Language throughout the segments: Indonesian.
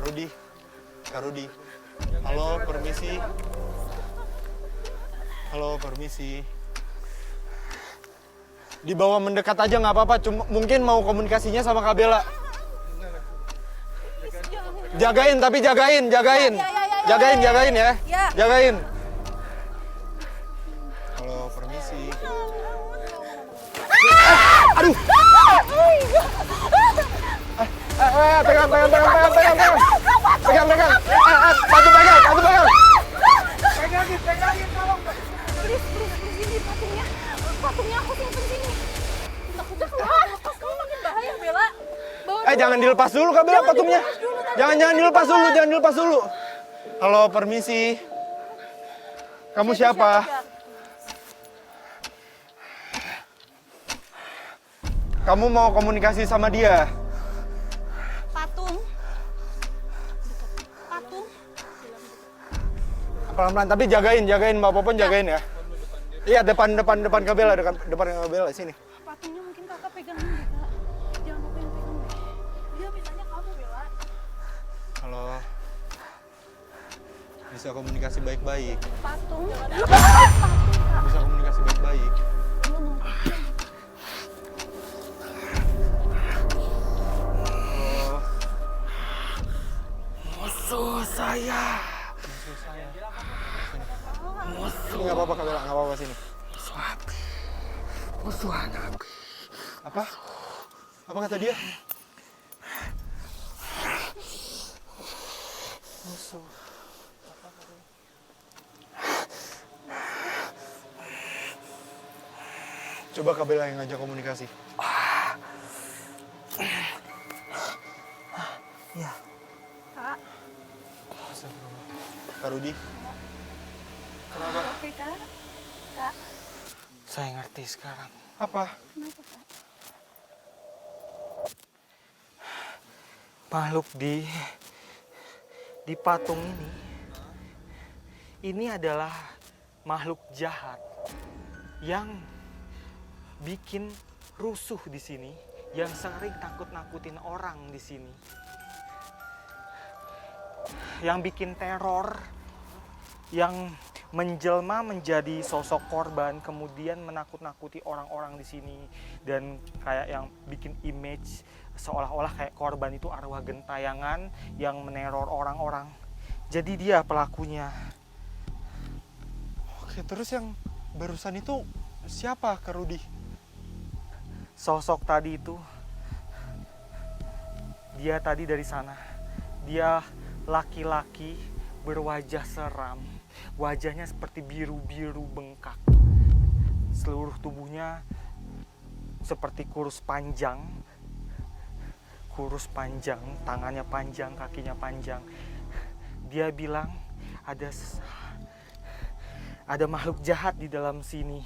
Rudi. Kak Rudi. Halo, permisi. Halo, permisi. Di bawah mendekat aja nggak apa-apa. Cuma mungkin mau komunikasinya sama Kak Bella. Jagain, tapi jagain. Jagain ya. Jagain. Halo, permisi. Aduh. Pegang. Bantu pegang. Pegangin, tolong. Please, ini patungnya aku simpen sini. Takutnya kalau lepas kamu makin bahaya, Bella. Jangan dilepas dulu Kak Bella patungnya. Jangan dilepas dulu. Halo, permisi. Kamu siapa? Kamu mau komunikasi sama dia? Patung. Pelan-pelan, tapi jagain Mbak Popon jagain ya. Iya, depan Kak Bella, depan Kak Bella sini. Patungnya mungkin kakak pegang dulu, Kak. Jangan aku yang pegang deh. Dia mintanya kamu, Bella. Halo. Bisa komunikasi baik-baik. Patung. Bisa komunikasi baik-baik. Halo. Musuh saya. Ini nggak apa-apa Kak Bella, nggak apa-apa sini. Musuh anak. Apa? Apa kata dia? Musuh. Coba Kak Bella yang ngajak komunikasi. Ya. Kak. Kak Rudi. Kenapa? Oke, Kak. Kak. Saya ngerti sekarang. Apa? Kenapa, Kak? Makhluk di patung ini adalah makhluk jahat yang bikin rusuh di sini, yang sering nakut-nakutin orang di sini, yang bikin teror, yang menjelma menjadi sosok korban, kemudian menakut-nakuti orang-orang di sini, dan kayak yang bikin image seolah-olah kayak korban itu arwah gentayangan yang meneror orang-orang. Jadi dia pelakunya. Oke, terus yang barusan itu siapa Kak Rudi? Sosok tadi itu, dia tadi dari sana. Dia laki-laki berwajah seram. Wajahnya seperti biru-biru bengkak. Seluruh tubuhnya seperti kurus panjang, tangannya panjang, kakinya panjang. Dia bilang ada makhluk jahat di dalam sini.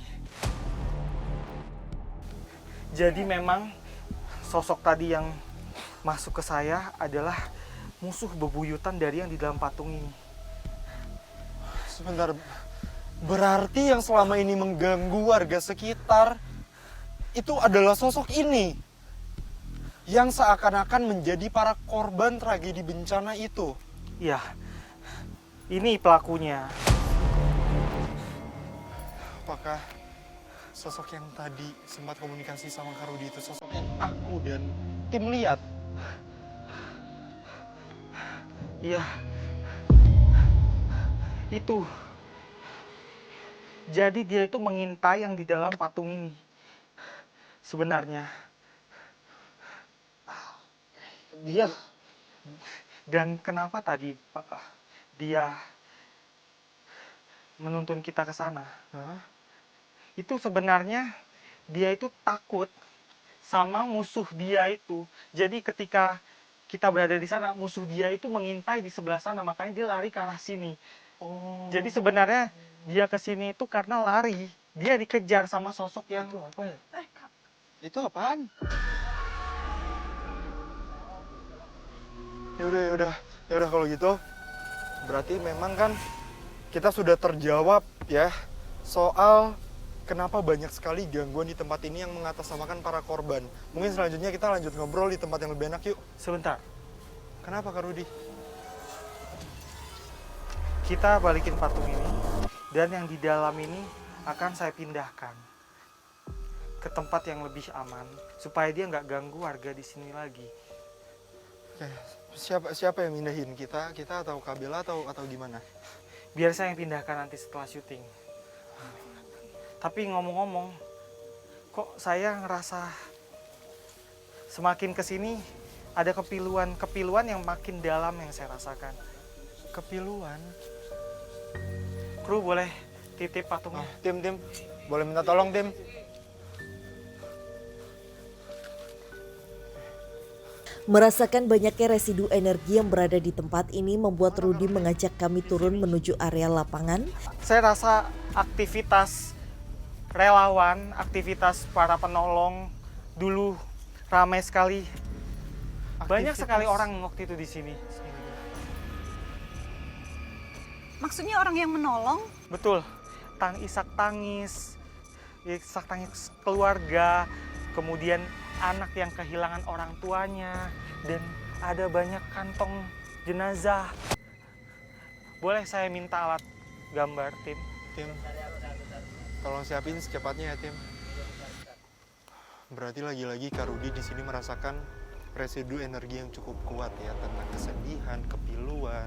Jadi memang sosok tadi yang masuk ke saya adalah musuh bebuyutan dari yang di dalam patung ini. Sebentar, berarti yang selama ini mengganggu warga sekitar itu adalah sosok ini yang seakan-akan menjadi para korban tragedi bencana itu. Ya, ini pelakunya. Apakah sosok yang tadi sempat komunikasi sama Kak Rudi itu sosok yang aku dan tim lihat? Iya. Itu. Jadi dia itu mengintai yang di dalam patung ini. Sebenarnya. Dia. Dan kenapa tadi dia menuntun kita ke sana? Itu sebenarnya dia itu takut sama musuh dia itu. Jadi ketika kita berada di sana, musuh dia itu mengintai di sebelah sana, makanya dia lari ke arah sini. Jadi sebenarnya dia ke sini itu karena lari. Dia dikejar sama sosok yang apa ya? Itu apaan? Ya udah kalau gitu berarti memang kan kita sudah terjawab ya soal kenapa banyak sekali gangguan di tempat ini yang mengatasnamakan para korban. Mungkin selanjutnya kita lanjut ngobrol di tempat yang lebih enak yuk. Sebentar. Kenapa Kak Rudi? Kita balikin patung ini, dan yang di dalam ini akan saya pindahkan ke tempat yang lebih aman supaya dia nggak ganggu warga di sini lagi. Oke, siapa yang mindahin, kita atau Kabela atau gimana? Biar saya yang pindahkan nanti setelah syuting. Tapi ngomong-ngomong, kok saya ngerasa semakin kesini ada kepiluan yang makin dalam yang saya rasakan. Kepiluan. Kru boleh titip patungnya? Oh, Tim, boleh minta tolong, Tim? Merasakan banyaknya residu energi yang berada di tempat ini membuat Rudi mengajak kami turun menuju area lapangan. Saya rasa aktivitas relawan, aktivitas para penolong dulu ramai sekali. Banyak sekali orang waktu itu di sini. Maksudnya orang yang menolong? Betul, isak tangis keluarga, kemudian anak yang kehilangan orang tuanya, dan ada banyak kantong jenazah. Boleh saya minta alat gambar, Tim? Tim, tolong siapin secepatnya ya, Tim. Berarti lagi-lagi Kak Rudi di sini merasakan residu energi yang cukup kuat ya, tentang kesedihan, kepiluan.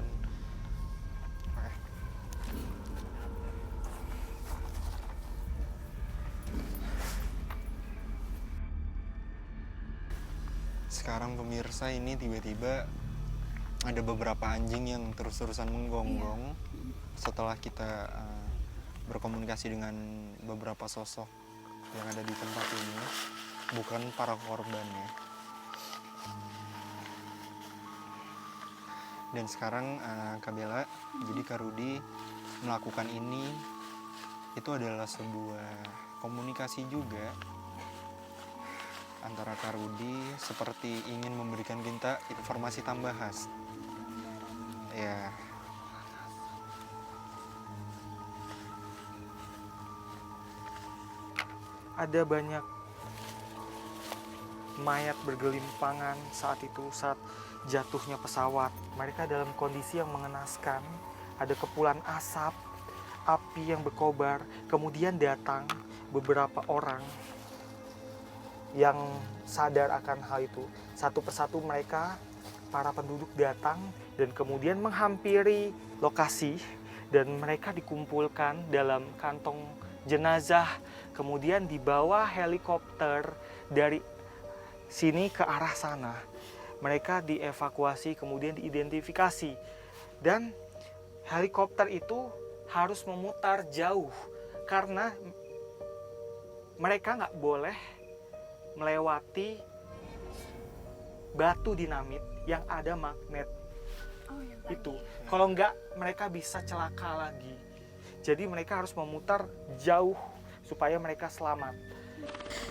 Sekarang pemirsa, ini tiba-tiba ada beberapa anjing yang terus-terusan menggonggong setelah kita berkomunikasi dengan beberapa sosok yang ada di tempat ini, bukan para korban ya. Dan sekarang Kabela, jadi Kak Rudi melakukan ini itu adalah sebuah komunikasi juga antara Kak Rudi seperti ingin memberikan kita informasi tambahan. Ya. Ada banyak mayat bergelimpangan saat itu, saat jatuhnya pesawat. Mereka dalam kondisi yang mengenaskan. Ada kepulan asap, api yang berkobar. Kemudian datang beberapa orang yang sadar akan hal itu. Satu persatu mereka, para penduduk datang dan kemudian menghampiri lokasi, dan mereka dikumpulkan dalam kantong jenazah, kemudian dibawa helikopter dari sini ke arah sana. Mereka dievakuasi, kemudian diidentifikasi, dan helikopter itu harus memutar jauh karena mereka nggak boleh melewati batu dinamit yang ada magnet itu. Kalau enggak, mereka bisa celaka lagi. Jadi mereka harus memutar jauh supaya mereka selamat.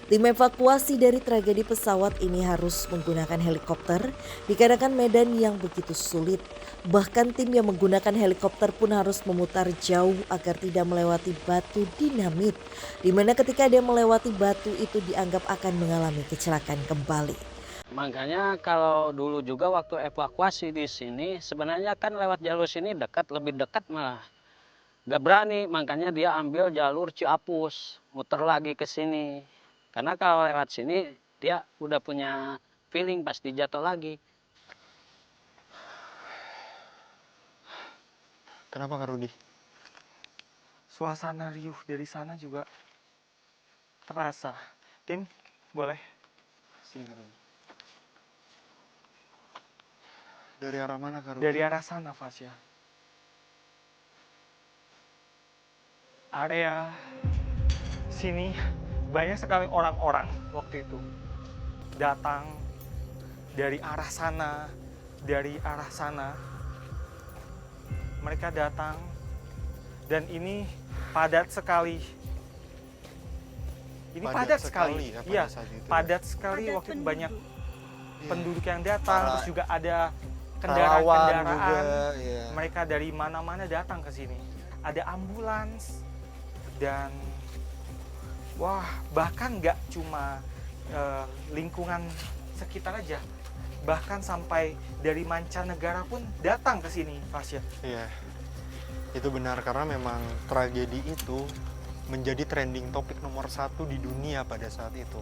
Tim evakuasi dari tragedi pesawat ini harus menggunakan helikopter dikarenakan medan yang begitu sulit. Bahkan tim yang menggunakan helikopter pun harus memutar jauh agar tidak melewati batu dinamit, di mana ketika dia melewati batu itu dianggap akan mengalami kecelakaan kembali. Makanya kalau dulu juga waktu evakuasi di sini sebenarnya kan lewat jalur sini dekat, lebih dekat malah. Gak berani, makanya dia ambil jalur Ciapus, muter lagi ke sini. Karena kalau lewat sini dia udah punya feeling pasti jatuh lagi. Kenapa Kak Rudi? Suasana riuh dari sana juga terasa. Tim, boleh? Sini Kak Rudi. Dari arah mana Kak Rudi? Dari arah sana, Fasya. Area sini banyak sekali orang-orang waktu itu datang dari arah sana, dari arah sana. Mereka datang dan ini padat sekali. Ini padat sekali. Ya, Iya, saat itu. padat sekali Padat waktu itu penduduk. banyak Iya. penduduk yang datang, terus juga ada Relawan kendaraan-kendaraan. juga, iya. Mereka dari mana-mana datang ke sini. Ada ambulans dan wah, bahkan nggak cuma lingkungan sekitar aja, bahkan sampai dari mancanegara pun datang ke sini, Fasya. Iya. Itu benar karena memang tragedi itu menjadi trending topik nomor 1 di dunia pada saat itu.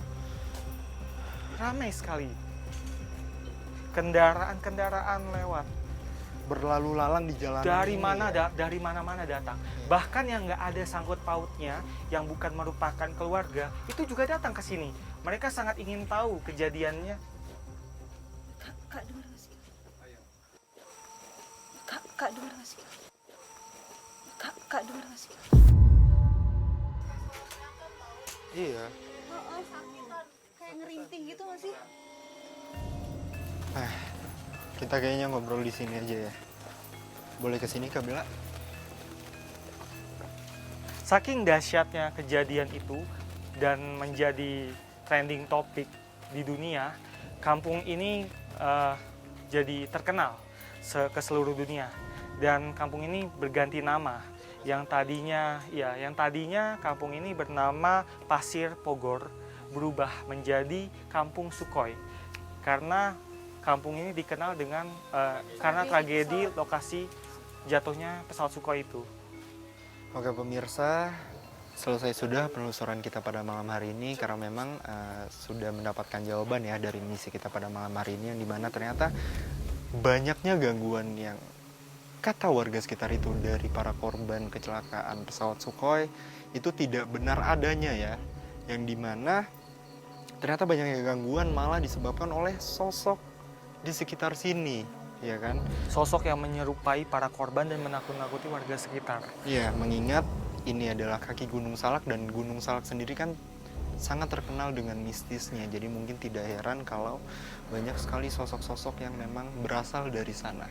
Ramai sekali. Kendaraan-kendaraan lewat. Berlalu lalang di jalanan Dari ini mana ya. dari mana-mana datang. Iya. Bahkan yang nggak ada sangkut pautnya, yang bukan merupakan keluarga, itu juga datang ke sini. Mereka sangat ingin tahu kejadiannya. Kak dengar gak sih? Kak dengar gak sih? Kak dengar gak sih? Iya. Sakitan. Kayak ngerintih gitu gak sih? Kita kayaknya ngobrol di sini aja ya. Boleh kesini Kak Bella? Saking dahsyatnya kejadian itu dan menjadi trending topik di dunia, kampung ini jadi terkenal ke seluruh dunia. Dan kampung ini berganti nama. Yang tadinya kampung ini bernama Pasir Pogor berubah menjadi Kampung Sukhoi. Karena kampung ini dikenal dengan karena tragedi lokasi jatuhnya pesawat Sukhoi itu. Oke pemirsa, selesai sudah penelusuran kita pada malam hari ini karena memang sudah mendapatkan jawaban ya dari misi kita pada malam hari ini, yang dimana ternyata banyaknya gangguan yang kata warga sekitar itu dari para korban kecelakaan pesawat Sukhoi itu tidak benar adanya ya, yang dimana ternyata banyaknya gangguan malah disebabkan oleh sosok di sekitar sini, ya kan? Sosok yang menyerupai para korban dan menakut-nakuti warga sekitar. Iya, mengingat ini adalah kaki Gunung Salak dan Gunung Salak sendiri kan sangat terkenal dengan mistisnya. Jadi mungkin tidak heran kalau banyak sekali sosok-sosok yang memang berasal dari sana.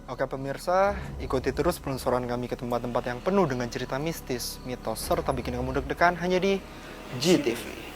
Oke pemirsa, ikuti terus penelusuran kami ke tempat-tempat yang penuh dengan cerita mistis, mitos, serta bikin kamu deg-degan hanya di GTV.